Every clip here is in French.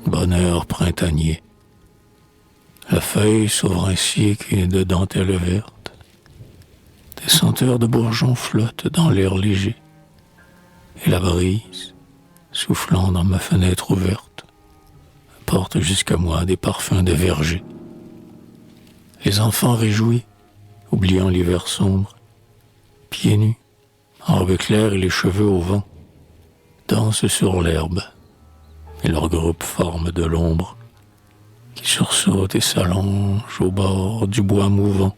bonheur printanier. La feuille s'ouvre ainsi qu'une de dentelle verte. Des senteurs de bourgeons flottent dans l'air léger. Et la brise, soufflant dans ma fenêtre ouverte, porte jusqu'à moi des parfums de verger. Les enfants réjouis, oubliant l'hiver sombre, pieds nus, en robe claire et les cheveux au vent, dansent sur l'herbe, et leur groupe forme de l'ombre qui sursaute et s'allonge au bord du bois mouvant.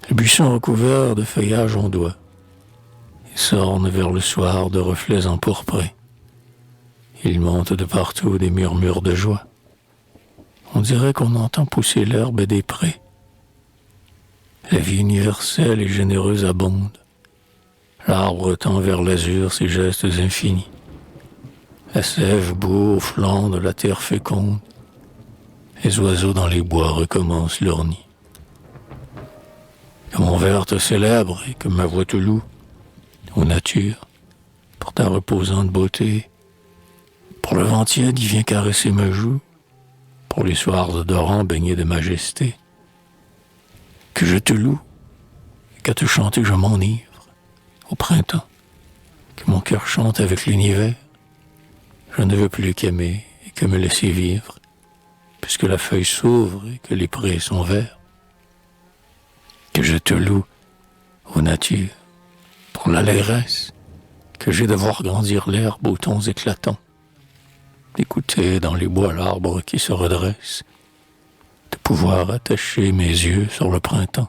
Le buisson recouvert de feuillage ondoie et s'orne vers le soir de reflets empourprés. Il monte de partout des murmures de joie. On dirait qu'on entend pousser l'herbe des prés. La vie universelle et généreuse abonde. L'arbre tend vers l'azur ses gestes infinis. La sève bout au flanc de la terre féconde. Les oiseaux dans les bois recommencent leur nid. Que mon vers te célèbre et que ma voix te loue, ô nature, pour ta reposante beauté, pour le vent tiède qui vient caresser ma joue, pour les soirs odorants baignés de majesté. Que je te loue, et qu'à te chanter je m'enivre, au printemps, que mon cœur chante avec l'univers. Je ne veux plus qu'aimer et que me laisser vivre, puisque la feuille s'ouvre et que les prés sont verts. Que je te loue, ô nature, pour l'allégresse que j'ai de voir grandir l'herbe aux tons éclatants, d'écouter dans les bois l'arbre qui se redresse, de pouvoir attacher mes yeux sur le printemps.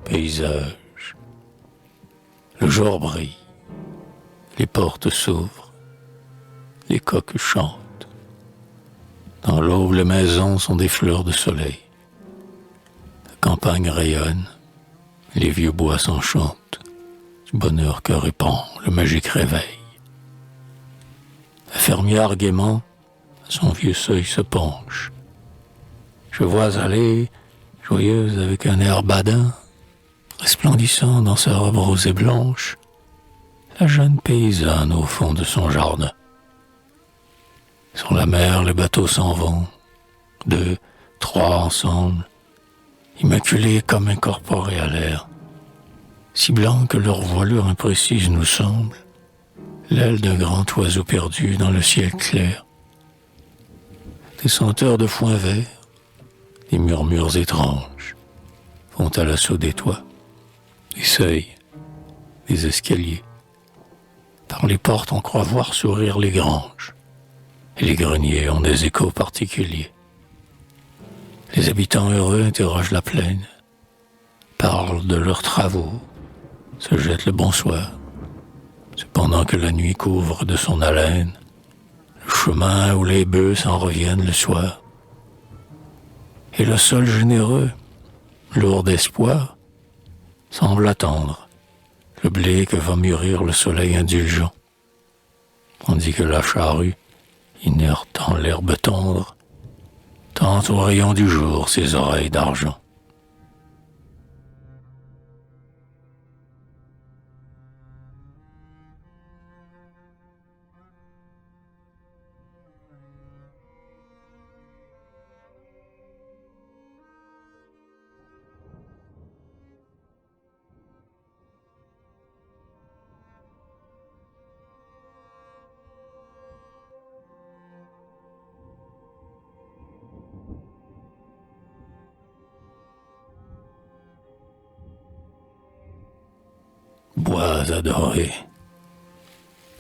Paysage. Le jour brille, les portes s'ouvrent, les coqs chantent. Dans l'aube, les maisons sont des fleurs de soleil. La campagne rayonne, les vieux bois s'enchantent, du bonheur que répand le magique réveil. La fermière gaiement, à son vieux seuil se penche. Je vois aller, joyeuse avec un air badin, resplendissant dans sa robe rose et blanche, la jeune paysanne au fond de son jardin. Sur la mer, les bateaux s'en vont, 2, 3 ensemble, immaculés comme incorporés à l'air, si blancs que leur voilure imprécise nous semble, l'aile d'un grand oiseau perdu dans le ciel clair. Des senteurs de foin vert, des murmures étranges, vont à l'assaut des toits, des seuils, des escaliers. Par les portes, on croit voir sourire les granges, et les greniers ont des échos particuliers. Les habitants heureux interrogent la plaine, parlent de leurs travaux, se jettent le bonsoir, cependant que la nuit couvre de son haleine le chemin où les bœufs s'en reviennent le soir. Et le sol généreux, lourd d'espoir, semble attendre le blé que va mûrir le soleil indulgent, tandis que la charrue, inerte dans l'herbe tendre, tend aux rayons du jour ses oreilles d'argent.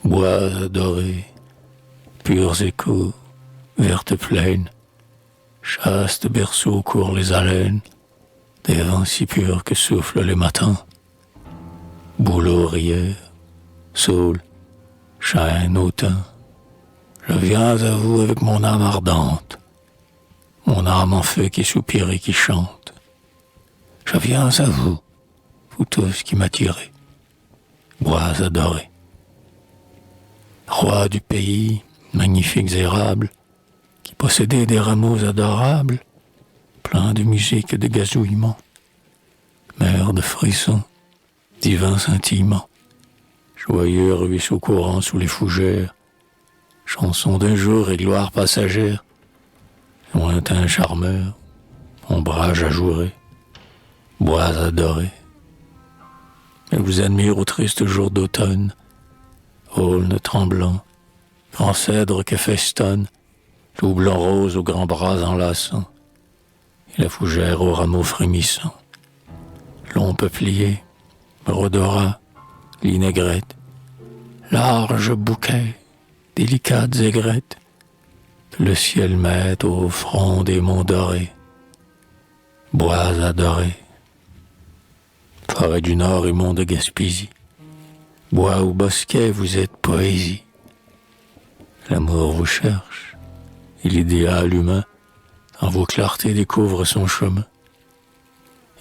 Bois adorés, purs échos, vertes plaines, chastes berceaux courent les haleines, des vents si purs que soufflent les matins, bouleaux rieurs, saule, chêne, automne. Je viens à vous avec mon âme ardente, mon âme en feu qui soupire et qui chante. Je viens à vous, vous tous qui m'attirez, bois adorés. Roi du pays, magnifiques érables, qui possédez des rameaux adorables, pleins de musique et de gazouillements, mer de frissons, divins scintillements, joyeux ruisseaux courants sous les fougères, chansons d'un jour et gloire passagère, lointain charmeur, ombrage ajouré, bois adorés. Et vous admire au triste jour d'automne, aulne tremblant, grand cèdre que festonne, loup blanc rose aux grands bras enlaçants, et la fougère aux rameaux frémissants. Long peuplier, brodorat, linaigrette, larges bouquets, délicates aigrettes, que le ciel met au front des monts dorés, bois adorés. Forêt du Nord et monts de Gaspésie, bois ou bosquet, vous êtes poésie. L'amour vous cherche, et l'idéal humain, dans vos clartés découvre son chemin.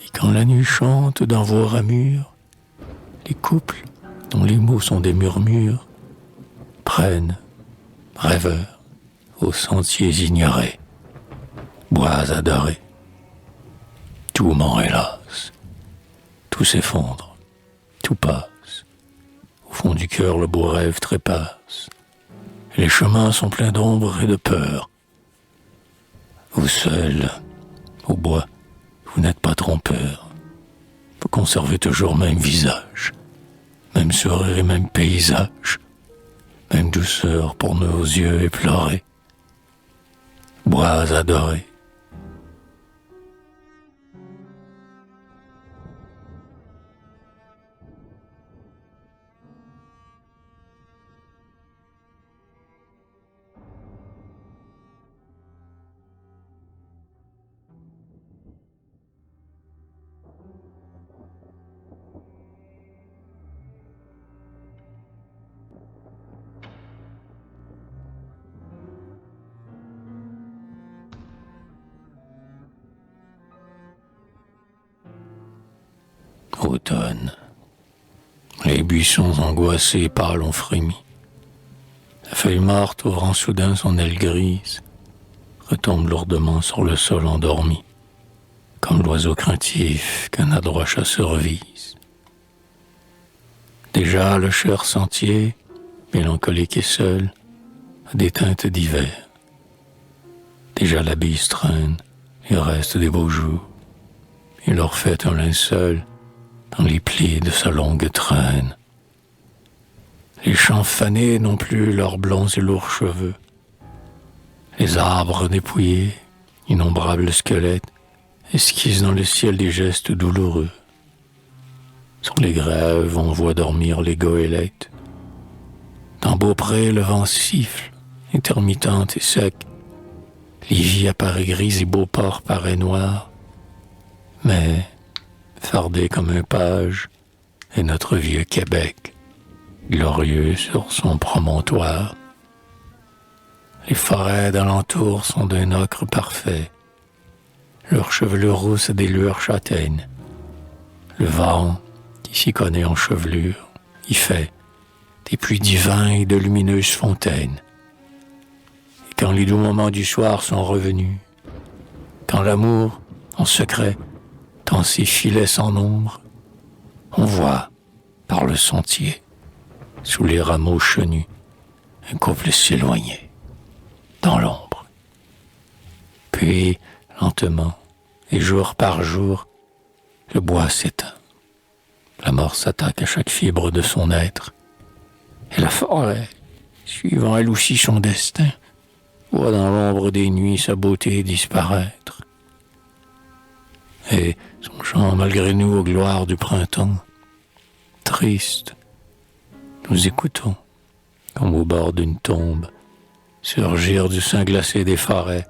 Et quand la nuit chante dans vos ramures, les couples, dont les mots sont des murmures, prennent, rêveurs, aux sentiers ignorés, bois adorés. Tout ment hélas, tout s'effondre, tout passe. Au fond du cœur, le beau rêve trépasse. Et les chemins sont pleins d'ombre et de peur. Vous seul, au bois, vous n'êtes pas trompeur. Vous conservez toujours même visage, même sourire et même paysage, même douceur pour nos yeux éplorés. Bois adorés. Automne. Les buissons angoissés et pâles ont frémi. La feuille morte, ouvrant soudain son aile grise, retombe lourdement sur le sol endormi, comme l'oiseau craintif qu'un adroit chasseur vise. Déjà le cher sentier, mélancolique et seul, a des teintes d'hiver. Déjà la bise traîne les restes des beaux jours, et leur fait un linceul dans les plis de sa longue traîne. Les champs fanés n'ont plus leurs blonds et lourds cheveux. Les arbres dépouillés, innombrables squelettes, esquissent dans le ciel des gestes douloureux. Sur les grèves, on voit dormir les goélettes. Dans Beaupré, le vent siffle, intermittent et sec. Livy apparaît grise et Beauport paraît noir. Mais fardé comme un page, est notre vieux Québec, glorieux sur son promontoire. Les forêts d'alentour sont d'un ocre parfait, leurs chevelures rousses des lueurs châtaignes. Le vent, qui s'y connaît en chevelure, y fait des pluies divins et de lumineuses fontaines. Et quand les doux moments du soir sont revenus, quand l'amour, en secret, dans ses filets sans nombre, on voit, par le sentier, sous les rameaux chenus, un couple s'éloigner, dans l'ombre. Puis, lentement, et jour par jour, le bois s'éteint. La mort s'attaque à chaque fibre de son être, et la forêt, suivant elle aussi son destin, voit dans l'ombre des nuits sa beauté disparaître. Et son chant malgré nous aux gloires du printemps, triste, nous écoutons, comme au bord d'une tombe, surgir du sein glacé des forêts,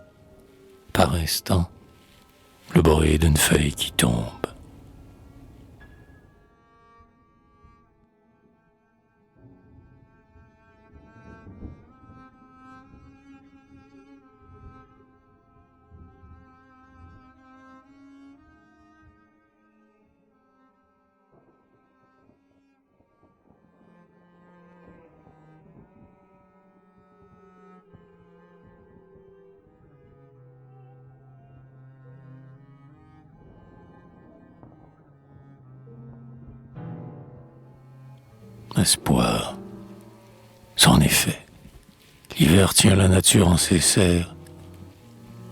par instant, le bruit d'une feuille qui tombe. espoir. C'en est fait. L'hiver tient la nature en ses serres.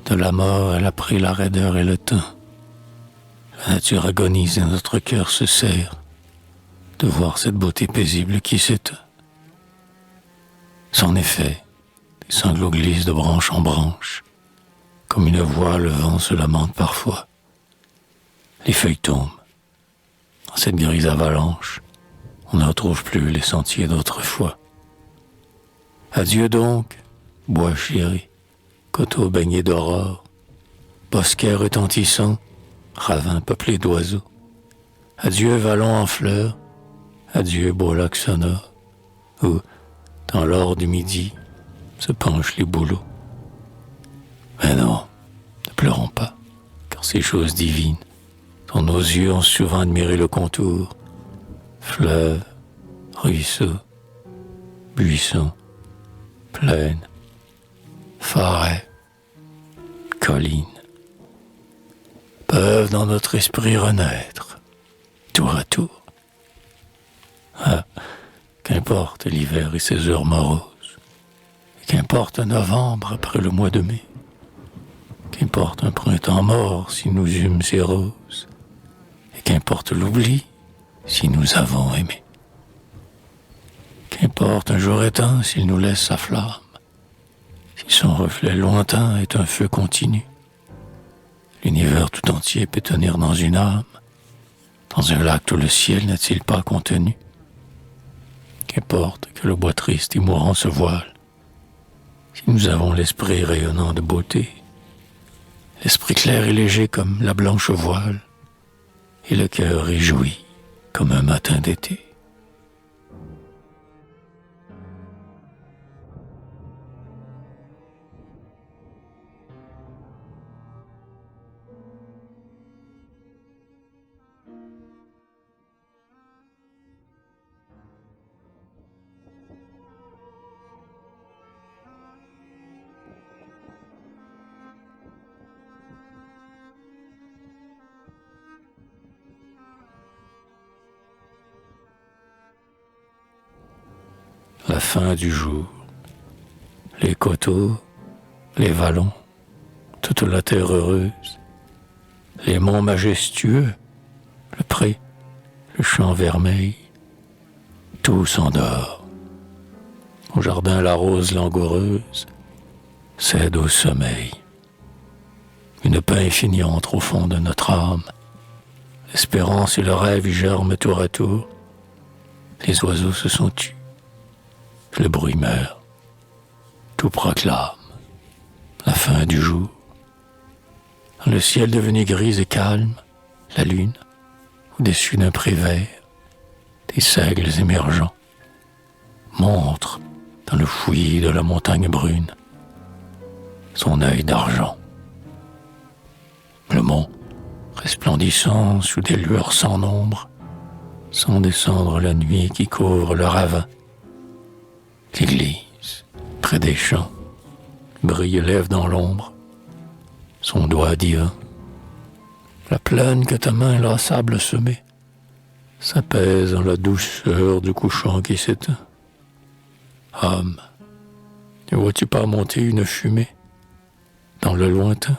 De la mort, elle a pris la raideur et le teint. La nature agonise et notre cœur se serre de voir cette beauté paisible qui s'éteint. C'en est fait. Les sanglots glissent de branche en branche. Comme une voix, le vent se lamente parfois. Les feuilles tombent. Dans cette grise avalanche, on ne retrouve plus les sentiers d'autrefois. Adieu donc, bois chéri, coteaux baignés d'aurore, bosquets retentissants, ravins peuplés d'oiseaux. Adieu vallons en fleurs, adieu beau lac sonore, où, dans l'or du midi, se penchent les bouleaux. Mais non, ne pleurons pas, car ces choses divines, dont nos yeux ont souvent admiré le contour, fleuves, ruisseaux, buissons, plaines, forêts, collines, peuvent dans notre esprit renaître, tour à tour. Ah, qu'importe l'hiver et ses heures moroses, et qu'importe novembre après le mois de mai, qu'importe un printemps mort si nous eûmes ces roses, et qu'importe l'oubli si nous avons aimé. Qu'importe un jour éteint s'il nous laisse sa flamme, si son reflet lointain est un feu continu. L'univers tout entier peut tenir dans une âme, dans un lac tout le ciel n'a-t-il pas contenu. Qu'importe que le bois triste et mourant se voile, si nous avons l'esprit rayonnant de beauté, l'esprit clair et léger comme la blanche voile, et le cœur réjoui comme un matin d'été. La fin du jour, les coteaux, les vallons, toute la terre heureuse, les monts majestueux, le pré, le champ vermeil, tout s'endort. Au jardin, la rose langoureuse cède au sommeil. Une paix infinie entre au fond de notre âme. L'espérance et le rêve y germent tour à tour. Les oiseaux se sont tus. Le bruit meurt. Tout proclame la fin du jour. Dans le ciel devenu gris et calme, la lune, au-dessus d'un pré vert, des seigles émergeants, montre dans le fouillis de la montagne brune son œil d'argent. Le mont, resplendissant sous des lueurs sans nombre, sans descendre la nuit qui couvre le ravin. L'église, près des champs, brille lève dans l'ombre son doigt divin. La plaine que ta main inlassable semée s'apaise dans la douceur du couchant qui s'éteint. Âme, ne vois-tu pas monter une fumée dans le lointain?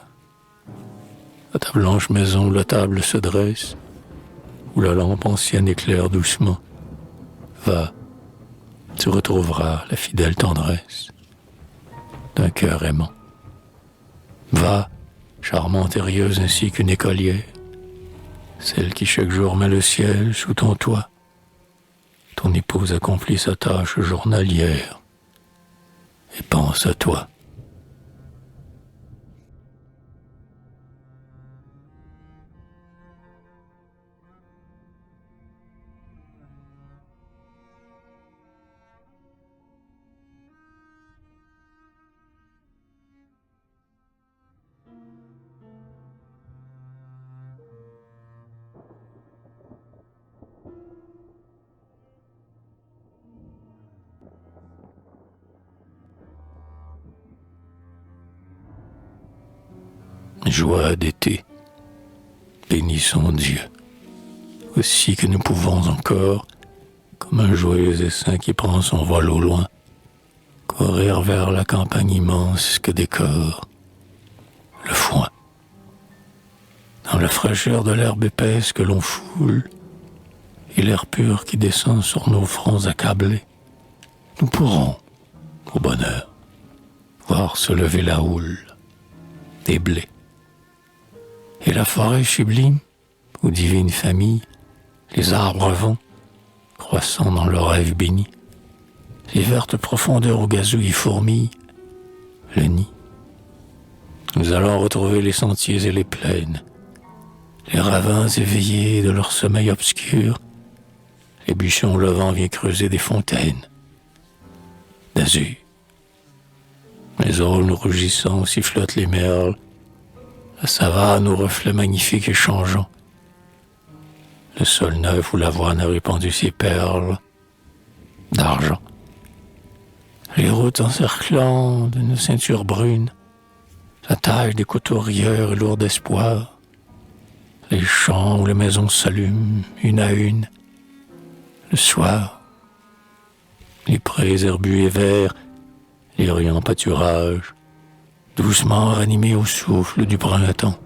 À ta blanche maison, la table se dresse, où la lampe ancienne éclaire doucement. Va, tu retrouveras la fidèle tendresse d'un cœur aimant. Va, charmante et rieuse ainsi qu'une écolière, celle qui chaque jour met le ciel sous ton toit. Ton épouse accomplit sa tâche journalière et pense à toi. Joie d'été, bénissons Dieu, aussi que nous pouvons encore comme un joyeux essaim qui prend son vol au loin, courir vers la campagne immense que décore le foin. Dans la fraîcheur de l'herbe épaisse que l'on foule, et l'air pur qui descend sur nos fronts accablés, nous pourrons, au bonheur, voir se lever la houle des blés. Et la forêt sublime, où divine famille, les arbres vont, croissant dans leur rêve béni, les vertes profondeurs où gazouillent fourmillent, le nid. Nous allons retrouver les sentiers et les plaines, les ravins éveillés de leur sommeil obscur, les buissons où le vent vient creuser des fontaines d'azur. Les aulnes rougissants sifflotent les merles, la savane aux reflets magnifiques et changeants, le sol neuf où l'avoine a répandu ses perles d'argent. Les routes encerclant d'une ceinture brune, la taille des couturières et lourd d'espoir, les champs où les maisons s'allument une à une, le soir, les prés herbus et verts, les riants pâturages, doucement ranimés au souffle du printemps,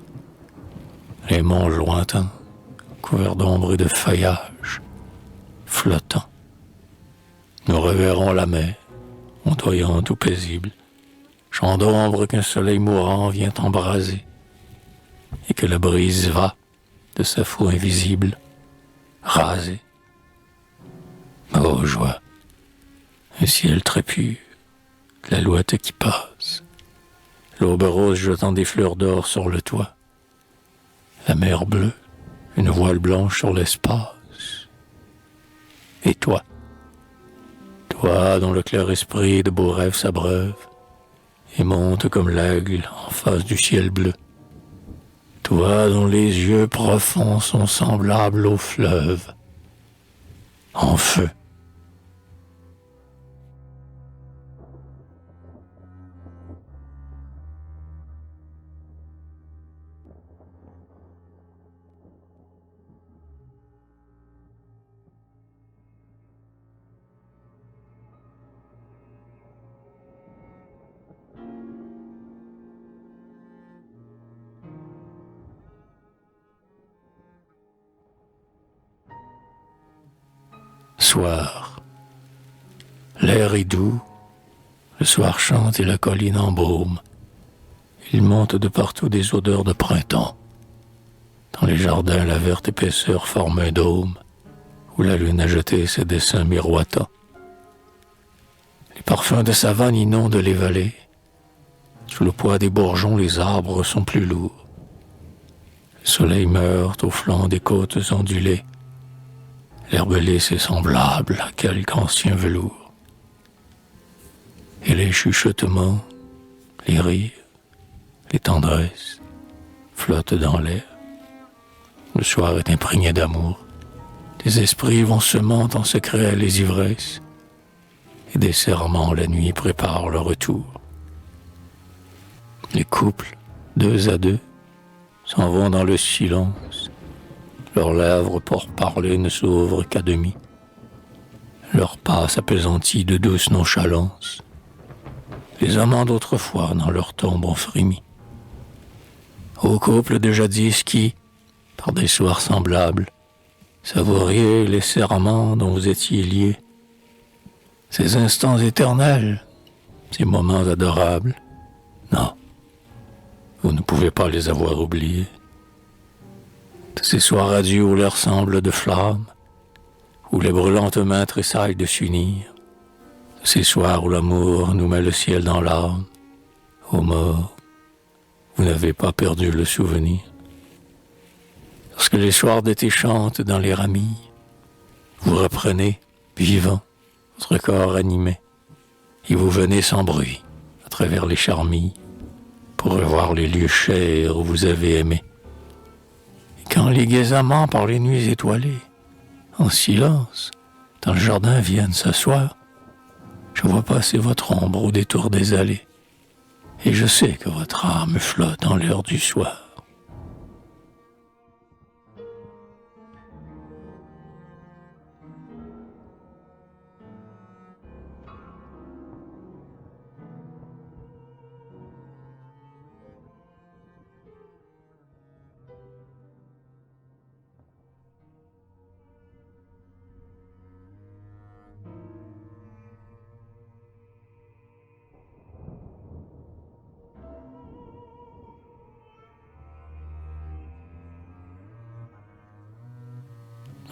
les monts lointains, couverts d'ombre et de feuillage, flottants. Nous reverrons la mer, ondoyante ou paisible, champ d'ombre qu'un soleil mourant vient embraser, et que la brise va, de sa foue invisible, raser. Oh joie, un ciel très pur, l'alouette qui passe, l'aube rose jetant des fleurs d'or sur le toit, la mer bleue, une voile blanche sur l'espace. Et toi dont le clair esprit de beaux rêves s'abreuve et monte comme l'aigle en face du ciel bleu, toi dont les yeux profonds sont semblables au fleuve en feu. Soir. L'air est doux, le soir chante et la colline embaume. Il monte de partout des odeurs de printemps. Dans les jardins, la verte épaisseur forme un dôme, où la lune a jeté ses dessins miroitants. Les parfums de savane inondent les vallées. Sous le poids des bourgeons, les arbres sont plus lourds. Le soleil meurt au flanc des côtes ondulées. L'herbe lisse est semblable à quelque ancien velours. Et les chuchotements, les rires, les tendresses flottent dans l'air. Le soir est imprégné d'amour. Des esprits vont semant en secret les ivresses. Et des serments la nuit préparent le retour. Les couples, deux à deux, s'en vont dans le silence. Leurs lèvres pour parler ne s'ouvrent qu'à demi. Leur pas s'apaisantit de douce nonchalance. Les amants d'autrefois dans leur tombe ont frémi. Ô couple de jadis qui, par des soirs semblables, savouriez les serments dont vous étiez liés, ces instants éternels, ces moments adorables, non, vous ne pouvez pas les avoir oubliés. De ces soirs radieux où l'air semble de flammes, où les brûlantes mains tressaillent de s'unir, de ces soirs où l'amour nous met le ciel dans l'âme, ô mort, vous n'avez pas perdu le souvenir. Lorsque les soirs d'été chantent dans les ramilles, vous reprenez, vivant, votre corps animé, et vous venez sans bruit, à travers les charmilles, pour revoir les lieux chers où vous avez aimé. Quand les gais amants par les nuits étoilées, en silence, dans le jardin viennent s'asseoir, je vois passer votre ombre au détour des allées, et je sais que votre âme flotte dans l'heure du soir.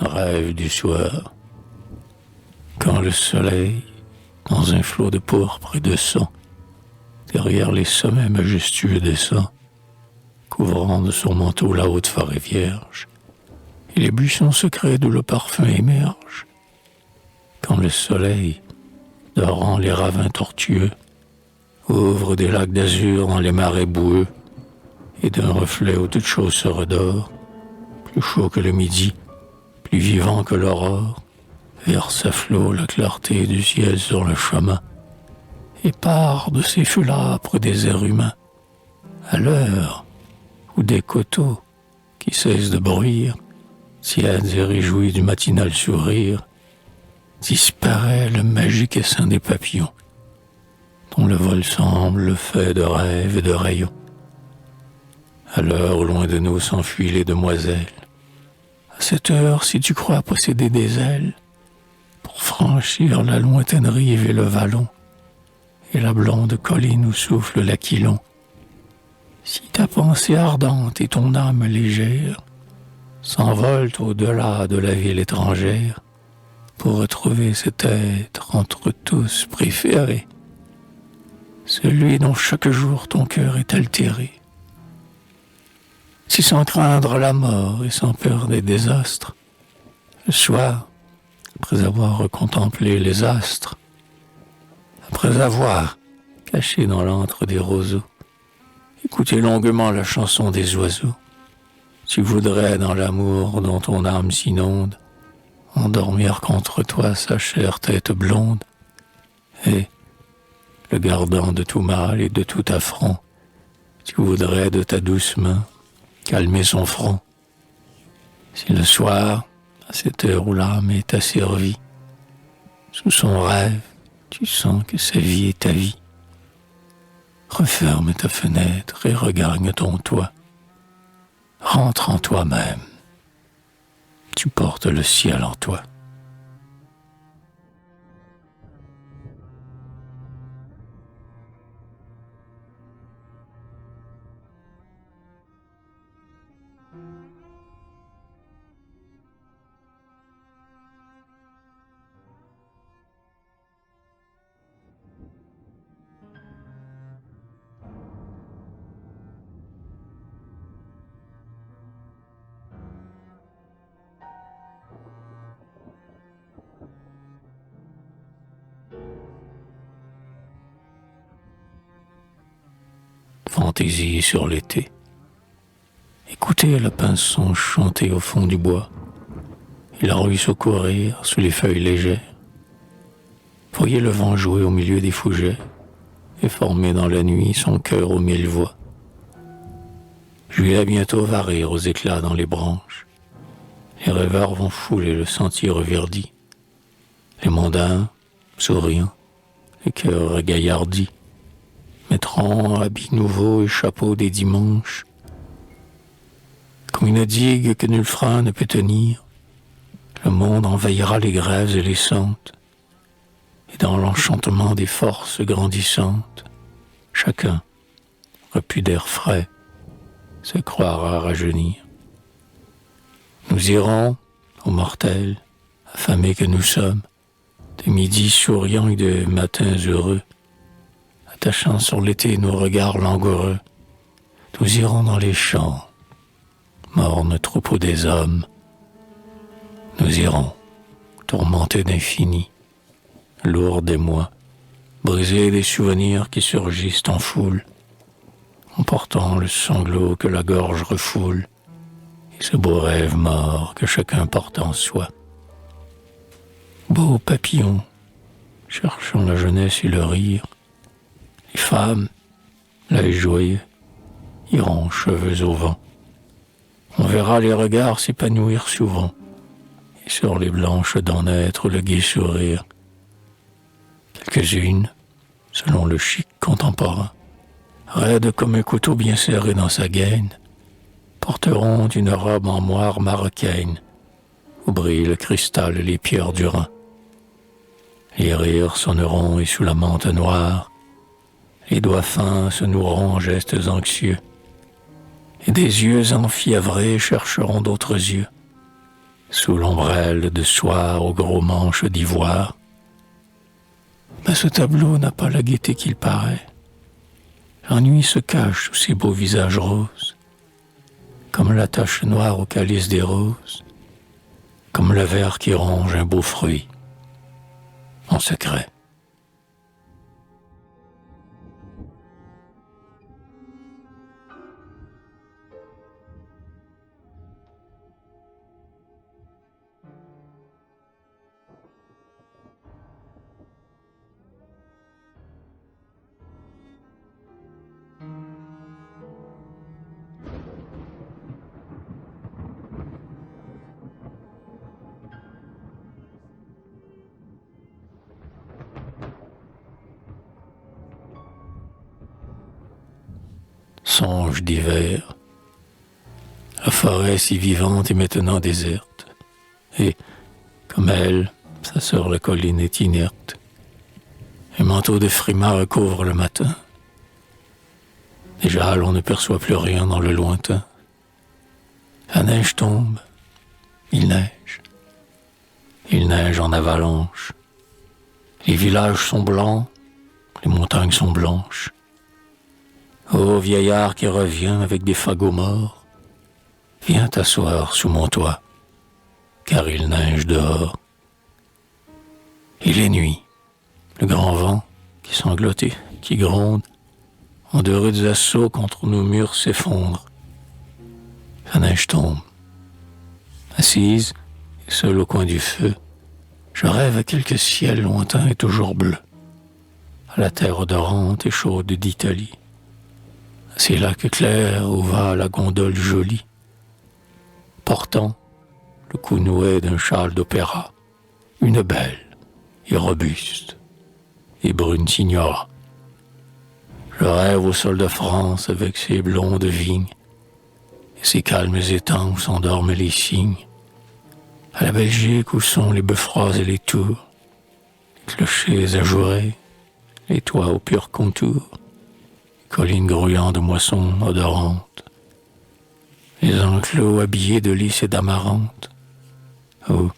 rêve du soir, quand le soleil, dans un flot de pourpre et de sang, derrière les sommets majestueux descend, couvrant de son manteau la haute forêt vierge, et les buissons secrets d'où le parfum émerge, quand le soleil, dorant les ravins tortueux, ouvre des lacs d'azur dans les marais boueux, et d'un reflet où toute chose se redore, plus chaud que le midi, plus vivant que l'aurore, verse à flot la clarté du ciel sur le chemin, et part de ces feux âpres des airs humains, à l'heure où des coteaux, qui cessent de bruire, tièdes et réjouis du matinal sourire, disparaît le magique essaim des papillons, dont le vol semble le fait de rêves et de rayons. À l'heure où loin de nous s'enfuient les demoiselles, à cette heure, si tu crois posséder des ailes, pour franchir la lointaine rive et le vallon, et la blonde colline où souffle l'aquilon, si ta pensée ardente et ton âme légère s'envolent au-delà de la ville étrangère, pour retrouver cet être entre tous préféré, celui dont chaque jour ton cœur est altéré, si sans craindre la mort et sans peur des désastres, le soir, après avoir contemplé les astres, après avoir, caché dans l'antre des roseaux, écouté longuement la chanson des oiseaux, tu voudrais dans l'amour dont ton âme s'inonde, endormir contre toi sa chère tête blonde, et, le gardant de tout mal et de tout affront, tu voudrais de ta douce main calmer son front. Si le soir, à cette heure où l'âme est asservie, sous son rêve, tu sens que sa vie est ta vie, referme ta fenêtre et regagne ton toit. Rentre en toi-même, tu portes le ciel en toi. Fantaisie sur l'été. Écoutez le pinson chanter au fond du bois et la ruisseau courir sous les feuilles légères. Voyez le vent jouer au milieu des fougères et former dans la nuit son cœur aux mille voix. Juillet bientôt va rire aux éclats dans les branches. Les rêveurs vont fouler le sentier reverdi. Les mondains, souriant, les cœurs regaillardis, mettront habits nouveaux et chapeaux des dimanches. Comme une digue que nul frein ne peut tenir, le monde envahira les grèves et les sentes, et dans l'enchantement des forces grandissantes, chacun, repu d'air frais, se croira rajeunir. Nous irons, ô mortels, affamés que nous sommes, de midis souriants et de matins heureux, attachant sur l'été nos regards langoureux, nous irons dans les champs, morne troupeau des hommes. Nous irons, tourmentés d'infini, lourds d'émoi, brisés des souvenirs qui surgissent en foule, emportant le sanglot que la gorge refoule, et ce beau rêve mort que chacun porte en soi. Beaux papillons, cherchant la jeunesse et le rire, les femmes, l'œil joyeux, iront cheveux au vent. On verra les regards s'épanouir souvent, et sur les blanches dents naître le gai sourire. Quelques-unes, selon le chic contemporain, raides comme un couteau bien serré dans sa gaine, porteront une robe en moire marocaine, où brille le cristal et les pierres du Rhin. Les rires sonneront et sous la mante noire, les doigts fins se noueront en gestes anxieux, et des yeux enfiévrés chercheront d'autres yeux. sous l'ombrelle de soie aux gros manches d'ivoire. Mais ce tableau n'a pas la gaieté qu'il paraît. L'ennui se cache sous ces beaux visages roses, comme la tache noire au calice des roses, comme le ver qui ronge un beau fruit, en secret. Songe d'hiver, la forêt si vivante est maintenant déserte, et, comme elle, sa sœur la colline est inerte. Un manteau de frimas recouvre le matin. Déjà, l'on ne perçoit plus rien dans le lointain. La neige tombe, il neige. Il neige en avalanche. Les villages sont blancs, les montagnes sont blanches. Ô vieillard qui revient avec des fagots morts, viens t'asseoir sous mon toit, car il neige dehors. Il est nuit, le grand vent qui sanglote, qui gronde, en de rudes assauts contre nos murs s'effondre. La neige tombe. Assise, et seule au coin du feu, je rêve à quelque ciel lointain et toujours bleu, à la terre odorante et chaude d'Italie. Ces lacs clairs où va la gondole jolie, portant le cou noué d'un châle d'opéra, une belle et robuste et brune signora. Je rêve au sol de France avec ses blondes vignes et ses calmes étangs où s'endorment les cygnes, à la Belgique où sont les beffrois et les tours, les clochers ajourés, les toits aux purs contours, collines grouillant de moissons odorantes, les enclos habillés de lys et d'amarante, où,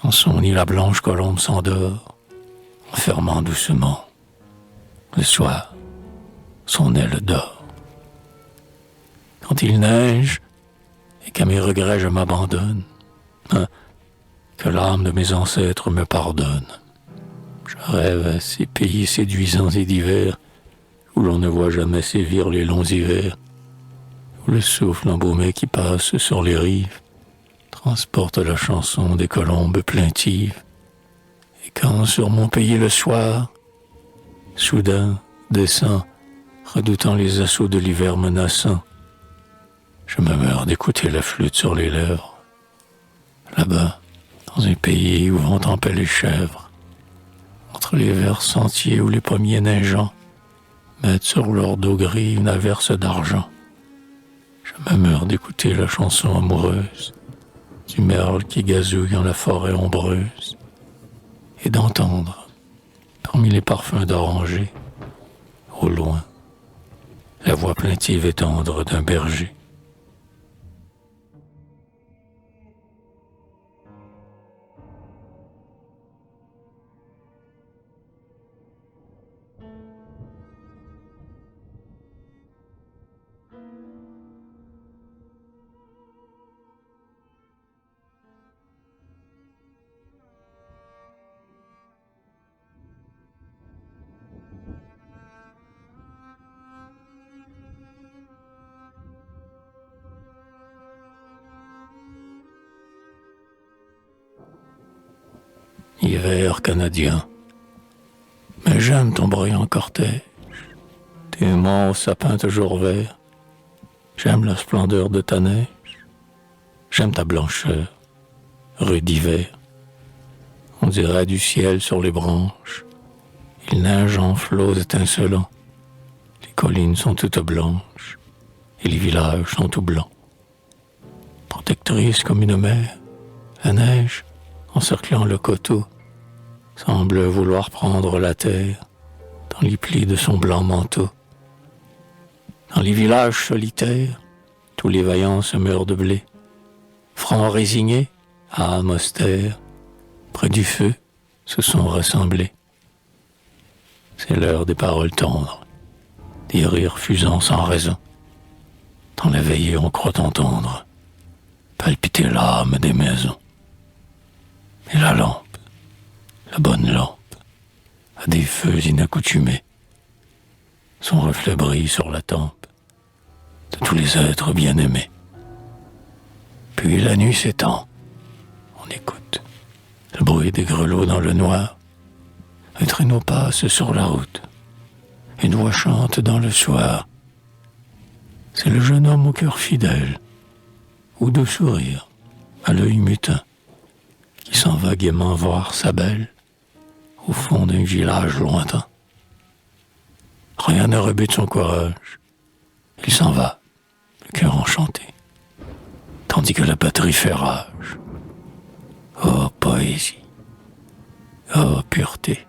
en son nid, la blanche colombe s'endort, en fermant doucement, le soir, son aile d'or. Quand il neige, et qu'à mes regrets je m'abandonne, que l'âme de mes ancêtres me pardonne. Je rêve à ces pays séduisants et divers, où l'on ne voit jamais sévir les longs hivers, où le souffle embaumé qui passe sur les rives transporte la chanson des colombes plaintives. Et quand sur mon pays le soir, soudain descend, redoutant les assauts de l'hiver menaçant, je me meurs d'écouter la flûte sur les lèvres. Là-bas, dans un pays où vont en paix les chèvres, entre les verts sentiers où les pommiers neigeants mettent sur leur dos gris une averse d'argent. Je me meurs d'écouter la chanson amoureuse du merle qui gazouille en la forêt ombreuse et d'entendre, parmi les parfums d'oranger, au loin, la voix plaintive et tendre d'un berger. Hiver canadien, mais j'aime ton brillant cortège, tes monts sapins toujours verts, j'aime la splendeur de ta neige, j'aime ta blancheur, rude d'hiver, on dirait du ciel sur les branches, il neige en flots étincelants, les collines sont toutes blanches, et les villages sont tout blancs. Protectrice comme une mère, la neige, encerclant le coteau, semble vouloir prendre la terre dans les plis de son blanc manteau. Dans les villages solitaires, tous les vaillants se meurent de blé. Francs résignés, âmes austères, près du feu, se sont rassemblées. C'est l'heure des paroles tendres, des rires fusant sans raison. Dans la veillée, on croit entendre palpiter l'âme des maisons. Et la lampe, la bonne lampe, a des feux inaccoutumés. Son reflet brille sur la tempe de tous les êtres bien-aimés. Puis la nuit s'étend, on écoute le bruit des grelots dans le noir. Un traîneau passe sur la route, une voix chante dans le soir. C'est le jeune homme au cœur fidèle, ou de sourire, à l'œil mutin, qui s'en va gaiement voir sa belle au fond d'un village lointain. Rien ne rebute son courage. Il s'en va, le cœur enchanté, tandis que la patrie fait rage. Oh poésie, oh pureté.